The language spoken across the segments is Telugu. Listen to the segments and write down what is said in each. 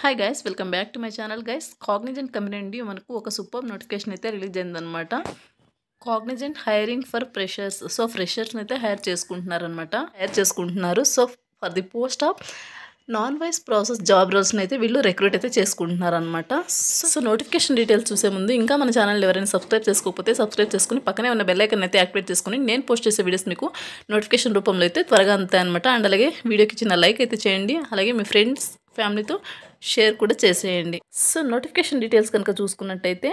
Hi guys, welcome back to my channel. Guys, Cognizant company నుండి మనకు ఒక సూపర్ నోటిఫికేషన్ అయితే రిలీజ్ అయిందనమాట. Cognizant hiring for freshers. So ఫ్రెషర్స్ని అయితే హైర్ చేసుకుంటున్నారు. So for the post of non voice process job రోల్స్ని అయితే వీళ్ళు రిక్రూట్ అయితే చేసుకుంటున్నారు అనమాట. సో నోటిఫికేషన్ డీటెయిల్స్ చూసే ముందు ఇంకా మన ఛానల్ ఎవరైనా సబ్స్క్రైబ్ చేసుకోకపోతే సబ్స్క్రైబ్ చేసుకుని పక్కనే ఉన్న బెల్ ఐకాన్ అయితే యాక్టివేట్ చేసుకుని నేను పోస్ట్ చేసే వీడియోస్ మీకు నోటిఫికేషన్ రూపంలో అయితే త్వరగా అందుతాయి అనమాట. అండ్ అలాగే వీడియోకి చిన్న లైక్ అయితే చేయండి. అలాగే మీ ఫ్రెండ్స్ ఫ్యామిలీతో షేర్ కూడా చేసేయండి. సో నోటిఫికేషన్ డీటెయిల్స్ కనుక చూసుకున్నట్టయితే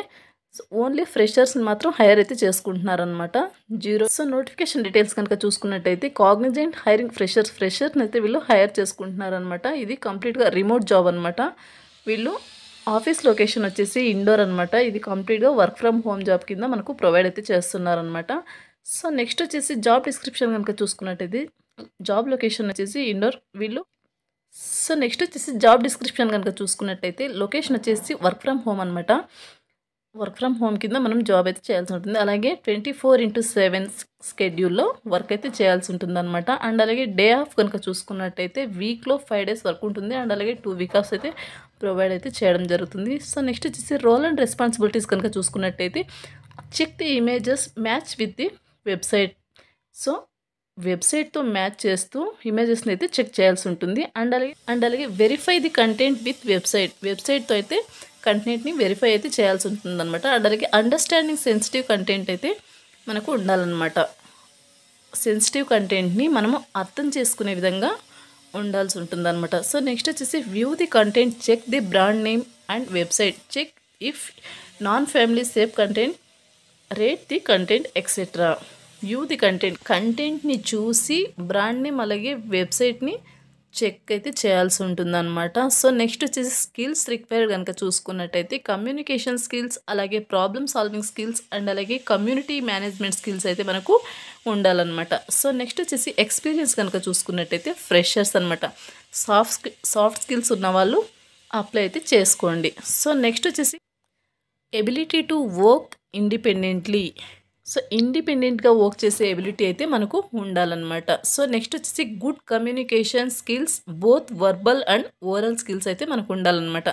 ఓన్లీ ఫ్రెషర్స్ని మాత్రం హైర్ అయితే చేసుకుంటున్నారనమాట. సో నోటిఫికేషన్ డీటెయిల్స్ కనుక చూసుకున్నట్టయితే కాగ్నిజెంట్ హైరింగ్ ఫ్రెషర్స్ని అయితే వీళ్ళు హైర్ చేసుకుంటున్నారనమాట. ఇది కంప్లీట్గా రిమోట్ జాబ్ అనమాట. వీళ్ళు ఆఫీస్ లొకేషన్ వచ్చేసి ఇండోర్ అనమాట. ఇది కంప్లీట్గా వర్క్ ఫ్రమ్ హోమ్ జాబ్ కింద మనకు ప్రొవైడ్ అయితే చేస్తున్నారనమాట. సో నెక్స్ట్ వచ్చేసి జాబ్ డిస్క్రిప్షన్ కనుక చూసుకున్నట్టయితే జాబ్ లొకేషన్ వచ్చేసి ఇండోర్ వీళ్ళు. సో నెక్స్ట్ వచ్చేసి జాబ్ డిస్క్రిప్షన్ కనుక చూసుకున్నట్టయితే లొకేషన్ వచ్చేసి వర్క్ ఫ్రమ్ హోమ్ అనమాట. వర్క్ ఫ్రమ్ హోమ్ కింద మనం జాబ్ అయితే చేయాల్సి ఉంటుంది. అలాగే 24/7 స్కెడ్యూల్లో వర్క్ అయితే చేయాల్సి ఉంటుంది అనమాట. అండ్ అలాగే డే ఆఫ్ కనుక చూసుకున్నట్టయితే వీక్లో 5 days వర్క్ ఉంటుంది. అండ్ అలాగే 2 week offs అయితే ప్రొవైడ్ అయితే చేయడం జరుగుతుంది. సో నెక్స్ట్ వచ్చేసి రోల్ అండ్ రెస్పాన్సిబిలిటీస్ కనుక చూసుకున్నట్టయితే check the images match with the website. So వెబ్సైట్తో మ్యాచ్ చేస్తూ ఇమేజెస్ని అయితే చెక్ చేయాల్సి ఉంటుంది. అండ్ అలాగే వెరిఫై ది కంటెంట్ విత్ వెబ్సైట్తో అయితే కంటెంట్ని వెరిఫై అయితే చేయాల్సి ఉంటుంది అనమాట. అండ్ అలాగే అండర్స్టాండింగ్ సెన్సిటివ్ కంటెంట్ అయితే మనకు ఉండాలన్నమాట. సెన్సిటివ్ కంటెంట్ని మనము అర్థం చేసుకునే విధంగా ఉండాల్సి ఉంటుంది అనమాట. సో నెక్స్ట్ వచ్చేసి view the content, check the brand name and website, check if non family safe content, rate the content etcetera. View the కంటెంట్ని చూసి బ్రాండ్ నేమ్ అలాగే వెబ్సైట్ని చెక్ అయితే చేయాల్సి ఉంటుంది అనమాట. సో నెక్స్ట్ వచ్చేసి స్కిల్స్ రిక్వైర్డ్ కనుక చూసుకున్నట్టయితే కమ్యూనికేషన్ స్కిల్స్, అలాగే ప్రాబ్లమ్ సాల్వింగ్ స్కిల్స్ అండ్ అలాగే కమ్యూనిటీ మేనేజ్మెంట్ స్కిల్స్ అయితే మనకు ఉండాలన్నమాట. సో నెక్స్ట్ వచ్చేసి ఎక్స్పీరియన్స్ కనుక చూసుకున్నట్టయితే ఫ్రెషర్స్ అనమాట. సాఫ్ట్ స్కిల్స్ ఉన్న వాళ్ళు అప్లై అయితే చేసుకోండి. సో నెక్స్ట్ వచ్చేసి ability to work independently. So ఇండిపెండెంట్గా వర్క్ చేసే ఎబిలిటీ అయితే మనకు ఉండాలన్నమాట. సో నెక్స్ట్ వచ్చేసి good communication skills, both verbal and oral skills అయితే మనకు ఉండాలన్నమాట.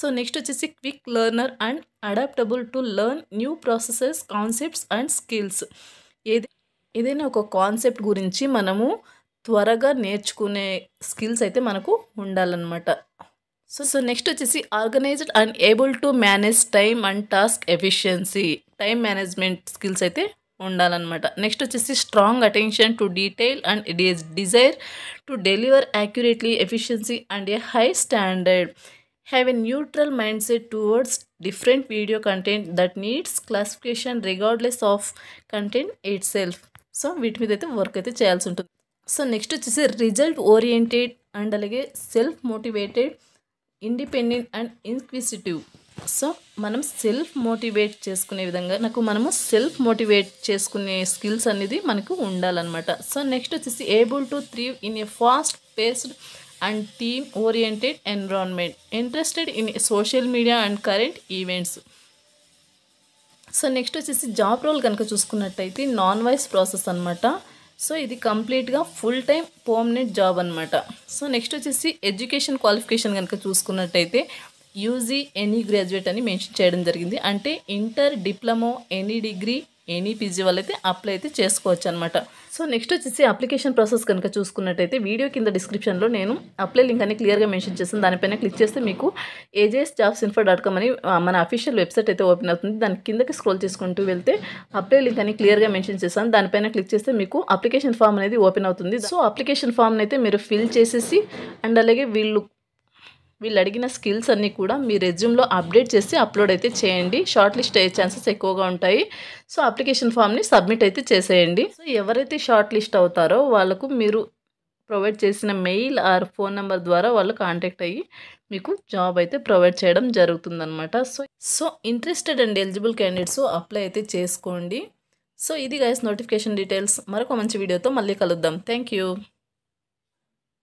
సో నెక్స్ట్ వచ్చేసి quick learner and adaptable to learn new processes, concepts and skills. ఏదైనా ఒక కాన్సెప్ట్ గురించి మనము త్వరగా నేర్చుకునే స్కిల్స్ అయితే మనకు ఉండాలన్నమాట. సో నెక్స్ట్ వచ్చేసి organised and able to manage time and task efficiency, time management skills అయితే ఉండాలన్నమాట. నెక్స్ట్ వచ్చేసి strong attention to detail and desire to deliver accurately, efficiency and A high standard. Have a neutral mind set towards different video content that needs classification regardless of content it self. So వీటి మీద అయితే వర్క్ అయితే చేయాల్సి ఉంటుంది. సో నెక్స్ట్ వచ్చేసి రిజల్ట్ ఓరియంటెడ్ అండ్ అలాగే self motivated, independent and inquisitive. So మనం సెల్ఫ్ మోటివేట్ చేసుకునే విధంగా మనము సెల్ఫ్ మోటివేట్ చేసుకునే స్కిల్స్ అనేది మనకు ఉండాలన్నమాట. సో నెక్స్ట్ వచ్చేసి able to thrive in a fast paced and team oriented environment, interested in social media and current events. So next వచ్చేసి జాబ్ రోల్ కనుక చూసుకున్నట్టయితే నాన్ వాయిస్ ప్రాసెస్ అనమాట. సో ఇది కంప్లీట్గా ఫుల్ టైం పర్మనెంట్ జాబ్ అనమాట. సో నెక్స్ట్ వచ్చేసి ఎడ్యుకేషన్ క్వాలిఫికేషన్ కనుక చూసుకున్నట్టయితే యూజీ ఎనీ గ్రాడ్యుయేట్ అని మెన్షన్ చేయడం జరిగింది. అంటే inter, diploma, any degree, any PG వాళ్ళైతే అప్లై అయితే చేసుకోవచ్చు అనమాట. సో నెక్స్ట్ వచ్చేసి అప్లికేషన్ ప్రాసెస్ కనుక చూసుకున్నట్టయితే వీడియో కింద డిస్క్రిప్షన్లో నేను అప్లై లింక్ అని క్లియర్గా మెన్షన్ చేస్తాను. దానిపైన క్లిక్ చేస్తే మీకు ajsjobsinfo.com అని మన అఫీషియల్ వెబ్సైట్ అయితే ఓపెన్ అవుతుంది. దాని కిందకి స్క్రోల్ చేసుకుంటూ వెళ్తే అప్లై లింక్ అని క్లియర్గా మెన్షన్ చేస్తాను. దానిపైన క్లిక్ చేస్తే మీకు అప్లికేషన్ ఫామ్ అనేది ఓపెన్ అవుతుంది. సో అప్లికేషన్ ఫామ్ని అయితే మీరు ఫిల్ చేసేసి అండ్ అలాగే వీళ్ళు అడిగిన స్కిల్స్ అన్నీ కూడా మీ రెజ్యూమ్లో అప్డేట్ చేసి అప్లోడ్ అయితే చేయండి. షార్ట్ లిస్ట్ అయ్యే ఛాన్సెస్ ఎక్కువగా ఉంటాయి. సో అప్లికేషన్ ఫామ్ని సబ్మిట్ అయితే చేసేయండి. సో ఎవరైతే షార్ట్ లిస్ట్ అవుతారో వాళ్ళకు మీరు ప్రొవైడ్ చేసిన మెయిల్ ఆర్ ఫోన్ నెంబర్ ద్వారా వాళ్ళు కాంటాక్ట్ అయ్యి మీకు జాబ్ అయితే ప్రొవైడ్ చేయడం జరుగుతుందన్నమాట. So interested and eligible candidates apply అయితే చేసుకోండి. సో ఇది గైస్ నోటిఫికేషన్ డీటెయిల్స్. మరొక మంచి వీడియోతో మళ్ళీ కలుద్దాం. Thank you.